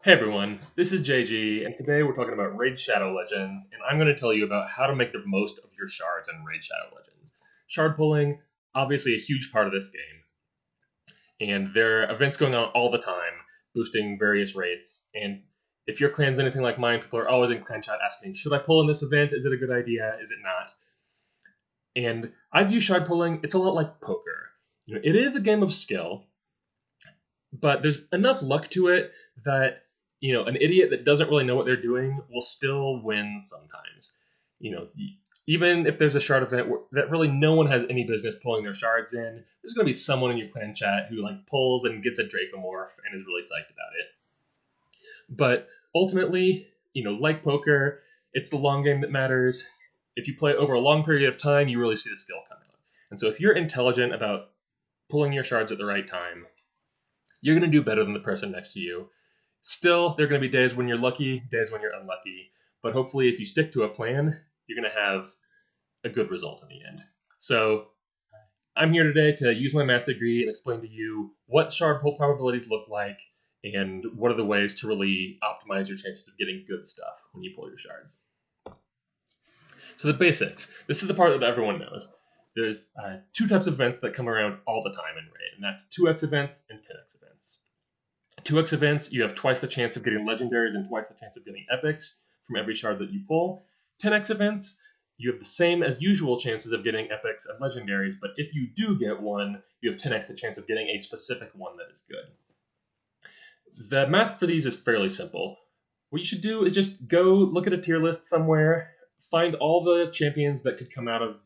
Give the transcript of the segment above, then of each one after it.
Hey everyone, this is JG, and today we're talking about Raid Shadow Legends, and I'm going to tell you about how to make the most of your shards in Raid Shadow Legends. Shard pulling, obviously a huge part of this game, and there are events going on all the time, boosting various rates, and if your clan's anything like mine, people are always in clan chat asking, should I pull in this event? Is it a good idea? Is it not? And I view shard pulling, it's a lot like poker. It is a game of skill, but there's enough luck to it that an idiot that doesn't really know what they're doing will still win sometimes. Even if there's a shard event that really no one has any business pulling their shards in, there's going to be someone in your clan chat who pulls and gets a Dracomorph and is really psyched about it. But ultimately, like poker, it's the long game that matters. If you play over a long period of time, you really see the skill come out. And so if you're intelligent about pulling your shards at the right time, you're going to do better than the person next to you. Still, there are going to be days when you're lucky, days when you're unlucky, but hopefully if you stick to a plan, you're going to have a good result in the end. So I'm here today to use my math degree and explain to you what shard pull probabilities look like and what are the ways to really optimize your chances of getting good stuff when you pull your shards. So the basics. This is the part that everyone knows. There's two types of events that come around all the time in Raid, and that's 2x events and 10x events. 2x events, you have twice the chance of getting legendaries and twice the chance of getting epics from every shard that you pull. 10x events, you have the same as usual chances of getting epics and legendaries, but if you do get one, you have 10x the chance of getting a specific one that is good. The math for these is fairly simple. What you should do is just go look at a tier list somewhere, find all the champions that could come out of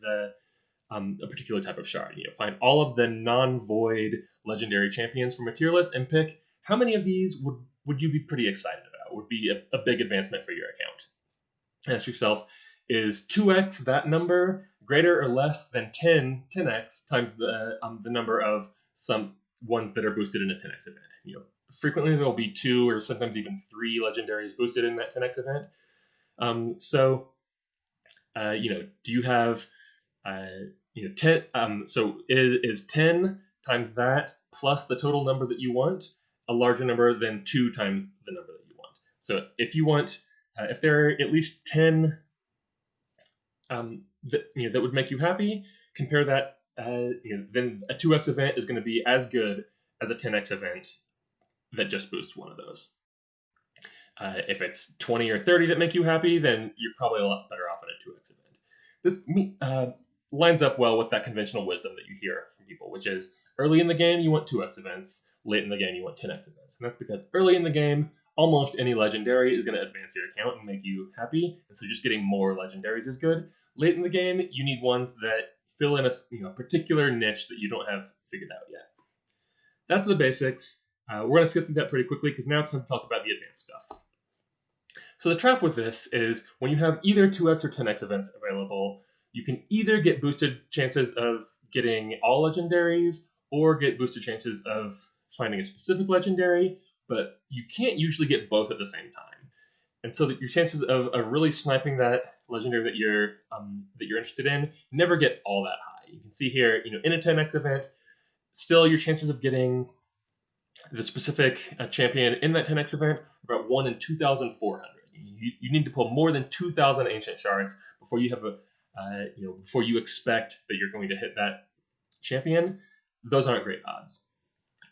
a particular type of shard. Find all of the non-void legendary champions from a tier list and pick how many of these would you be pretty excited about, would be a big advancement for your account. Ask yourself, is 2x that number greater or less than 10x times the number of some ones that are boosted in a 10x event? Frequently there will be 2 or sometimes even 3 legendaries boosted in that 10x event. Do you have 10? So is 10 times that plus the total number that you want a larger number than 2 times the number that you want? So if you want, if there are at least 10 that would make you happy, compare that. Then a 2x event is going to be as good as a 10x event that just boosts one of those. If it's 20 or 30 that make you happy, then you're probably a lot better off in a 2x event. This lines up well with that conventional wisdom that you hear from people, which is early in the game you want 2x events, late in the game you want 10x events. And that's because early in the game, almost any legendary is going to advance your account and make you happy, and so just getting more legendaries is good. Late in the game, you need ones that fill in a particular niche that you don't have figured out yet. That's the basics. We're going to skip through that pretty quickly because now it's time to talk about the advanced stuff. So the trap with this is when you have either 2x or 10x events available, you can either get boosted chances of getting all legendaries or get boosted chances of finding a specific legendary, but you can't usually get both at the same time. And so that your chances of really sniping that legendary that you're interested in never get all that high. You can see here, in a 10x event, still your chances of getting the specific champion in that 10x event are about 1 in 2,400. You need to pull more than 2,000 ancient shards before you have before you expect that you're going to hit that champion. Those aren't great odds.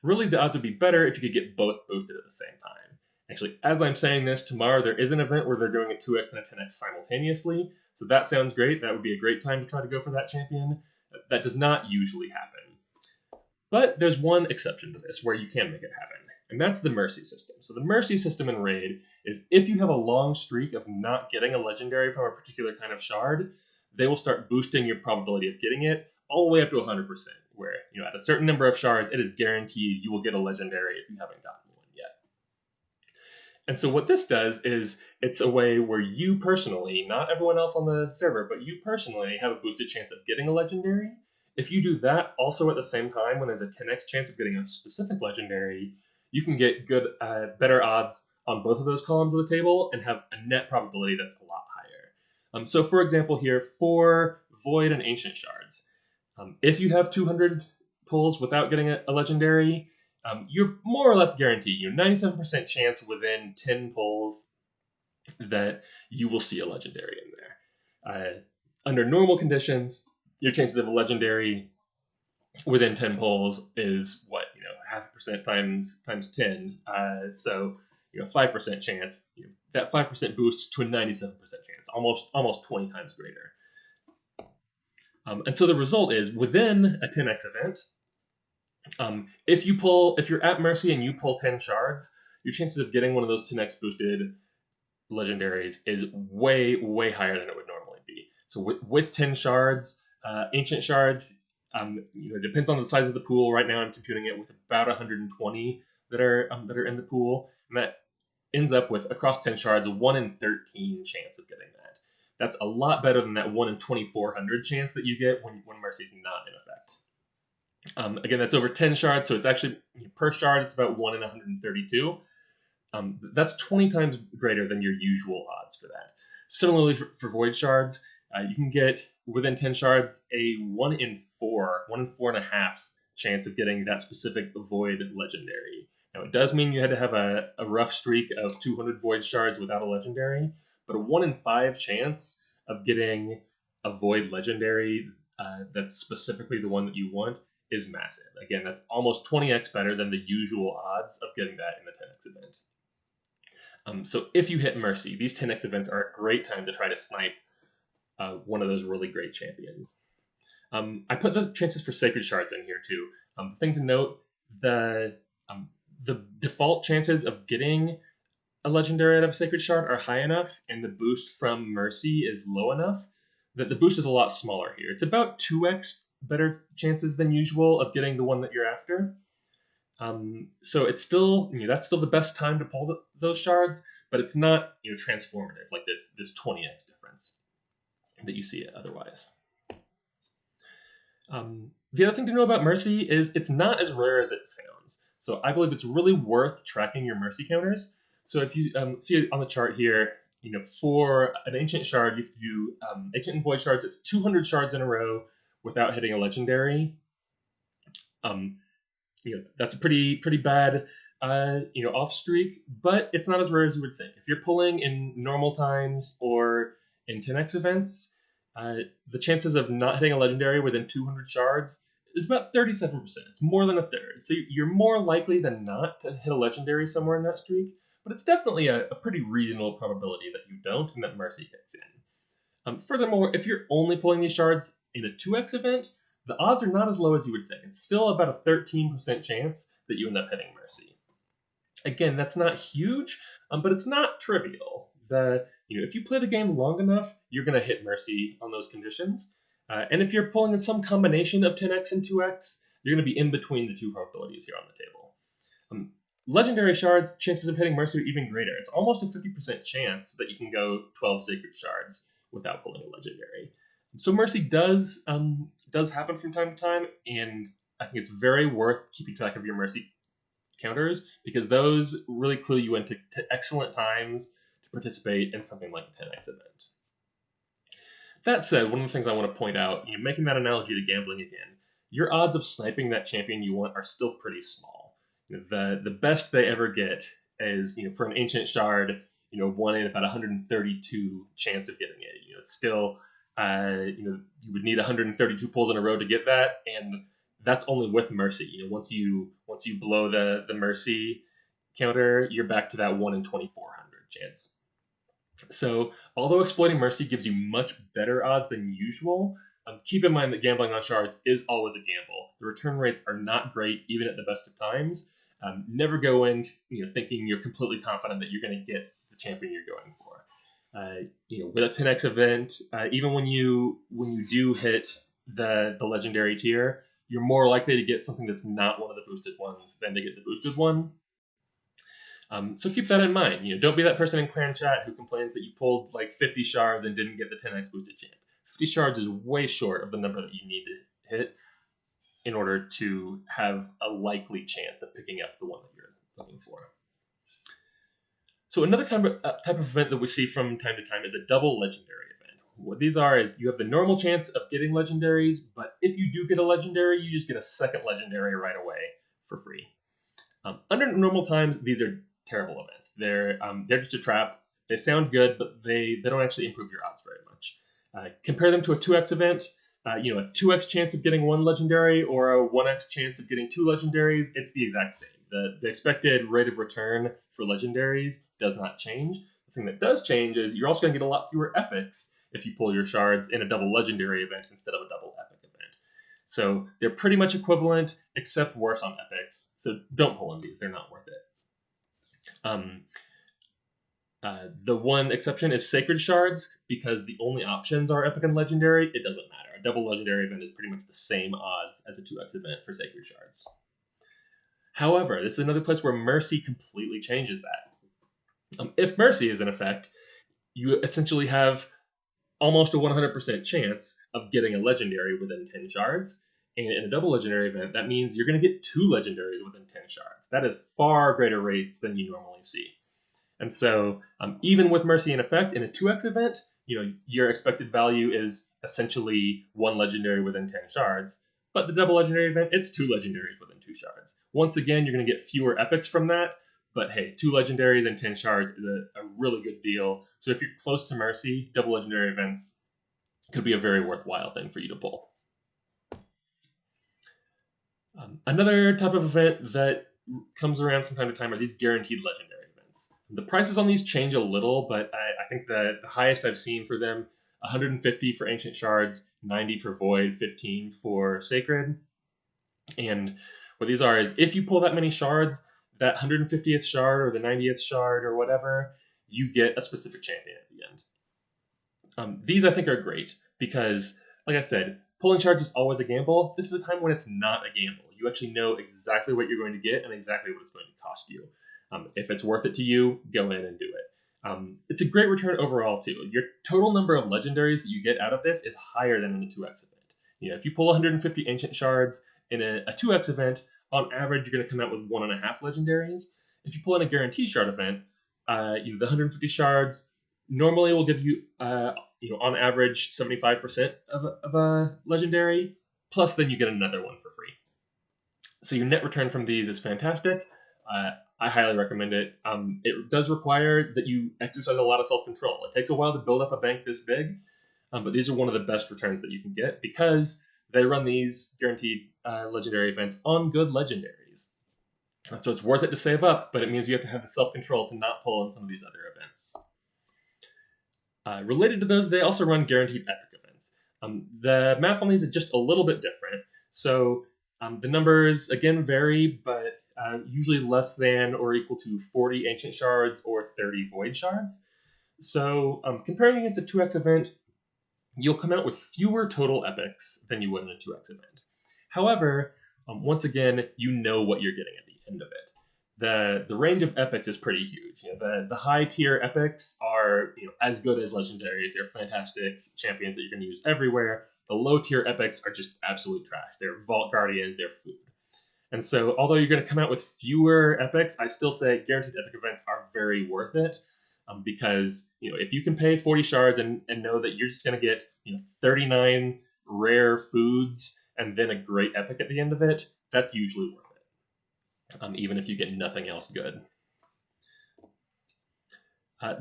Really, the odds would be better if you could get both boosted at the same time. Actually, as I'm saying this, tomorrow there is an event where they're doing a 2x and a 10x simultaneously, so that sounds great. That would be a great time to try to go for that champion. That does not usually happen. But there's one exception to this where you can make it happen, and that's the mercy system. So the mercy system in Raid is if you have a long streak of not getting a legendary from a particular kind of shard, they will start boosting your probability of getting it all the way up to 100%, where at a certain number of shards, it is guaranteed you will get a legendary if you haven't gotten one yet. And so what this does is it's a way where you personally, not everyone else on the server, but you personally have a boosted chance of getting a legendary. If you do that also at the same time when there's a 10x chance of getting a specific legendary, you can get better odds on both of those columns of the table and have a net probability that's a lot higher. So for example here, for Void and Ancient Shards, if you have 200 pulls without getting a legendary, you're more or less guaranteed, 97% chance within 10 pulls that you will see a legendary in there. Under normal conditions, your chances of a legendary within 10 pulls is what, 0.5% times 10. So 5% chance. That 5% boosts to a 97% chance, almost 20 times greater. And so the result is within a 10x event, if you're at Mercy and you pull 10 shards, your chances of getting one of those 10x boosted legendaries is way, way higher than it would normally be. So with 10 shards, ancient shards, it depends on the size of the pool. Right now, I'm computing it with about 120 that are in the pool, and that ends up with, across 10 shards, a 1 in 13 chance of getting that. That's a lot better than that 1 in 2,400 chance that you get when Mercy's not in effect. Again, that's over 10 shards, so it's actually, per shard, it's about 1 in 132. That's 20 times greater than your usual odds for that. Similarly, for void shards, you can get, within 10 shards, a 1 in 4.5 chance of getting that specific void legendary. Now, it does mean you had to have a rough streak of 200 void shards without a legendary, but a 1 in 5 chance of getting a void legendary that's specifically the one that you want is massive. Again, that's almost 20x better than the usual odds of getting that in the 10x event. So if you hit Mercy, these 10x events are a great time to try to snipe one of those really great champions. I put the chances for Sacred Shards in here too. The thing to note, the default chances of getting a legendary out of Sacred Shard are high enough, and the boost from Mercy is low enough that the boost is a lot smaller here. It's about 2x better chances than usual of getting the one that you're after. So it's still, that's still the best time to pull those shards, but it's not, transformative like this 20x difference that you see otherwise. The other thing to know about Mercy is it's not as rare as it sounds. So I believe it's really worth tracking your Mercy counters. So if you see on the chart here, for an Ancient Shard, you do Ancient and Void Shards, it's 200 shards in a row without hitting a legendary. That's a pretty bad off streak, but it's not as rare as you would think. If you're pulling in normal times or in 10x events, the chances of not hitting a legendary within 200 shards is about 37%. It's more than a third. So you're more likely than not to hit a legendary somewhere in that streak, but it's definitely a pretty reasonable probability that you don't and that Mercy kicks in. Furthermore, if you're only pulling these shards in a 2x event, the odds are not as low as you would think. It's still about a 13% chance that you end up hitting Mercy. Again, that's not huge, but it's not trivial. If you play the game long enough, you're going to hit Mercy on those conditions. And if you're pulling in some combination of 10x and 2x, you're going to be in between the two probabilities here on the table. Legendary shards, chances of hitting Mercy are even greater. It's almost a 50% chance that you can go 12 Sacred Shards without pulling a legendary. So Mercy does happen from time to time, and I think it's very worth keeping track of your Mercy counters because those really clue you into excellent times to participate in something like a 10x event. That said, one of the things I want to point out, making that analogy to gambling again, your odds of sniping that champion you want are still pretty small. The best they ever get is, for an Ancient Shard, 1 in about 132 chance of getting it. It's still, you would need 132 pulls in a row to get that, and that's only with Mercy. Once you blow the Mercy counter, you're back to that 1 in 2,400 chance. So, although exploiting Mercy gives you much better odds than usual, keep in mind that gambling on shards is always a gamble. The return rates are not great, even at the best of times. Never go in, thinking you're completely confident that you're going to get the champion you're going for. With a 10x event, even when you do hit the legendary tier, you're more likely to get something that's not one of the boosted ones than to get the boosted one. So keep that in mind. Don't be that person in Clan Chat who complains that you pulled like 50 shards and didn't get the 10x boosted champ. 50 shards is way short of the number that you need to hit in order to have a likely chance of picking up the one that you're looking for. So another type of event that we see from time to time is a double legendary event. What these are is you have the normal chance of getting legendaries, but if you do get a legendary, you just get a second legendary right away for free. Under normal times, these are terrible events. They're just a trap. They sound good, but they don't actually improve your odds very much. Compare them to a 2x event. A 2x chance of getting one legendary or a 1x chance of getting two legendaries, it's the exact same. The expected rate of return for legendaries does not change. The thing that does change is you're also going to get a lot fewer epics if you pull your shards in a double legendary event instead of a double epic event. So they're pretty much equivalent, except worse on epics. So don't pull in these; they're not worth it. The one exception is Sacred Shards, because the only options are Epic and Legendary. It doesn't matter. A double Legendary event is pretty much the same odds as a 2x event for Sacred Shards. However, this is another place where Mercy completely changes that. If Mercy is in effect, you essentially have almost a 100% chance of getting a Legendary within 10 shards. And in a double Legendary event, that means you're going to get 2 Legendaries within 10 shards. That is far greater rates than you normally see. And so even with Mercy in effect, in a 2x event, your expected value is essentially 1 legendary within 10 shards. But the double legendary event, it's 2 legendaries within 2 shards. Once again, you're going to get fewer epics from that. But hey, 2 legendaries and 10 shards is a really good deal. So if you're close to Mercy, double legendary events could be a very worthwhile thing for you to pull. Another type of event that comes around from time to time are these guaranteed legendary. The prices on these change a little, but I think the highest I've seen for them, 150 for Ancient Shards, 90 for Void, 15 for Sacred. And what these are is if you pull that many shards, that 150th shard or the 90th shard or whatever, you get a specific champion at the end. These I think are great because, like I said, pulling shards is always a gamble. This is a time when it's not a gamble. You actually know exactly what you're going to get and exactly what it's going to cost you. If it's worth it to you, go in and do it. It's a great return overall, too. Your total number of legendaries that you get out of this is higher than in a 2x event. If you pull 150 Ancient Shards in a 2x event, on average, you're going to come out with 1.5 legendaries. If you pull in a Guaranteed Shard event, the 150 shards normally will give you, on average, 75% of a legendary, plus then you get another one for free. So your net return from these is fantastic. I highly recommend it. It does require that you exercise a lot of self-control. It takes a while to build up a bank this big, but these are one of the best returns that you can get because they run these guaranteed legendary events on good legendaries. So it's worth it to save up, but it means you have to have the self-control to not pull in some of these other events. Related to those, they also run guaranteed epic events. The math on these is just a little bit different. So the numbers, again, vary, but usually less than or equal to 40 Ancient Shards or 30 Void Shards. So comparing against a 2x event, you'll come out with fewer total epics than you would in a 2x event. However, once again, you know what you're getting at the end of it. The range of epics is pretty huge. The high tier epics are as good as legendaries. They're fantastic champions that you can use everywhere. The low tier epics are just absolute trash. They're Vault Guardians, they're food. And so, although you're going to come out with fewer epics, I still say guaranteed epic events are very worth it because if you can pay 40 shards and know that you're just going to get 39 rare foods and then a great epic at the end of it, that's usually worth it, even if you get nothing else good.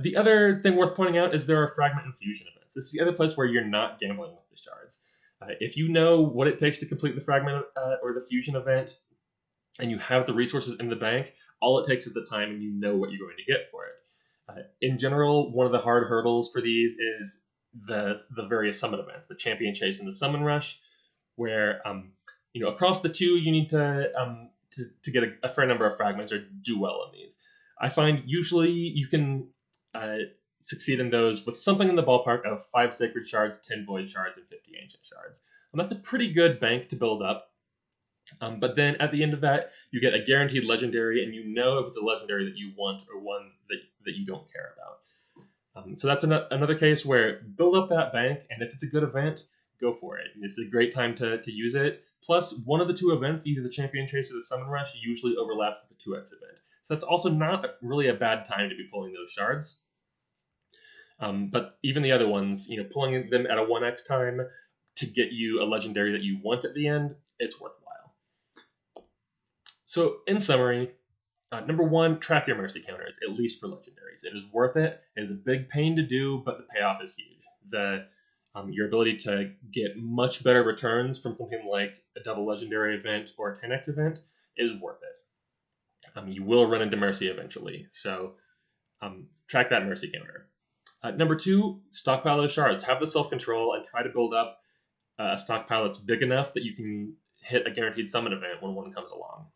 The other thing worth pointing out is there are Fragment and Fusion events. This is the other place where you're not gambling with the shards. If you know what it takes to complete the Fragment or the Fusion event, and you have the resources in the bank, all it takes is the time and you know what you're going to get for it. In general, one of the hard hurdles for these is the various summon events, the Champion Chase and the Summon Rush, where across the two you need to get a fair number of fragments or do well in these. I find usually you can succeed in those with something in the ballpark of 5 Sacred Shards, 10 Void Shards, and 50 Ancient Shards. And that's a pretty good bank to build up. But then at the end of that, you get a guaranteed legendary, and you know if it's a legendary that you want or one that you don't care about. So that's another case where build up that bank, and if it's a good event, go for it. It's a great time to use it. Plus, one of the two events, either the Champion Chase or the Summon Rush, usually overlaps with the 2x event. So that's also not really a bad time to be pulling those shards. But even the other ones, pulling them at a 1x time to get you a legendary that you want at the end, it's worthwhile. So in summary, Number one, track your mercy counters, at least for legendaries. It is worth it. It is a big pain to do, but the payoff is huge. Your ability to get much better returns from something like a double legendary event or a 10x event is worth it. You will run into mercy eventually, so track that mercy counter. Number two, stockpile those shards. Have the self-control and try to build up a stockpile that's big enough that you can hit a guaranteed summon event when one comes along.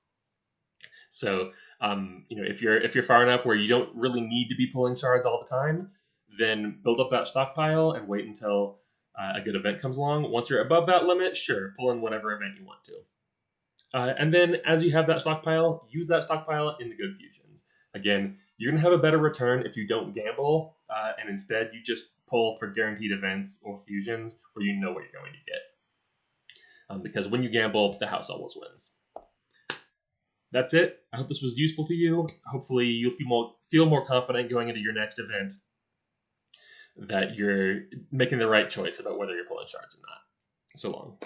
So, if you're far enough where you don't really need to be pulling shards all the time, then build up that stockpile and wait until a good event comes along. Once you're above that limit, sure, pull in whatever event you want to. And then as you have that stockpile, use that stockpile in the good fusions. Again, you're going to have a better return if you don't gamble, and instead you just pull for guaranteed events or fusions where you know what you're going to get. Because when you gamble, the house always wins. That's it. I hope this was useful to you. Hopefully you'll feel more confident going into your next event that you're making the right choice about whether you're pulling shards or not. So long.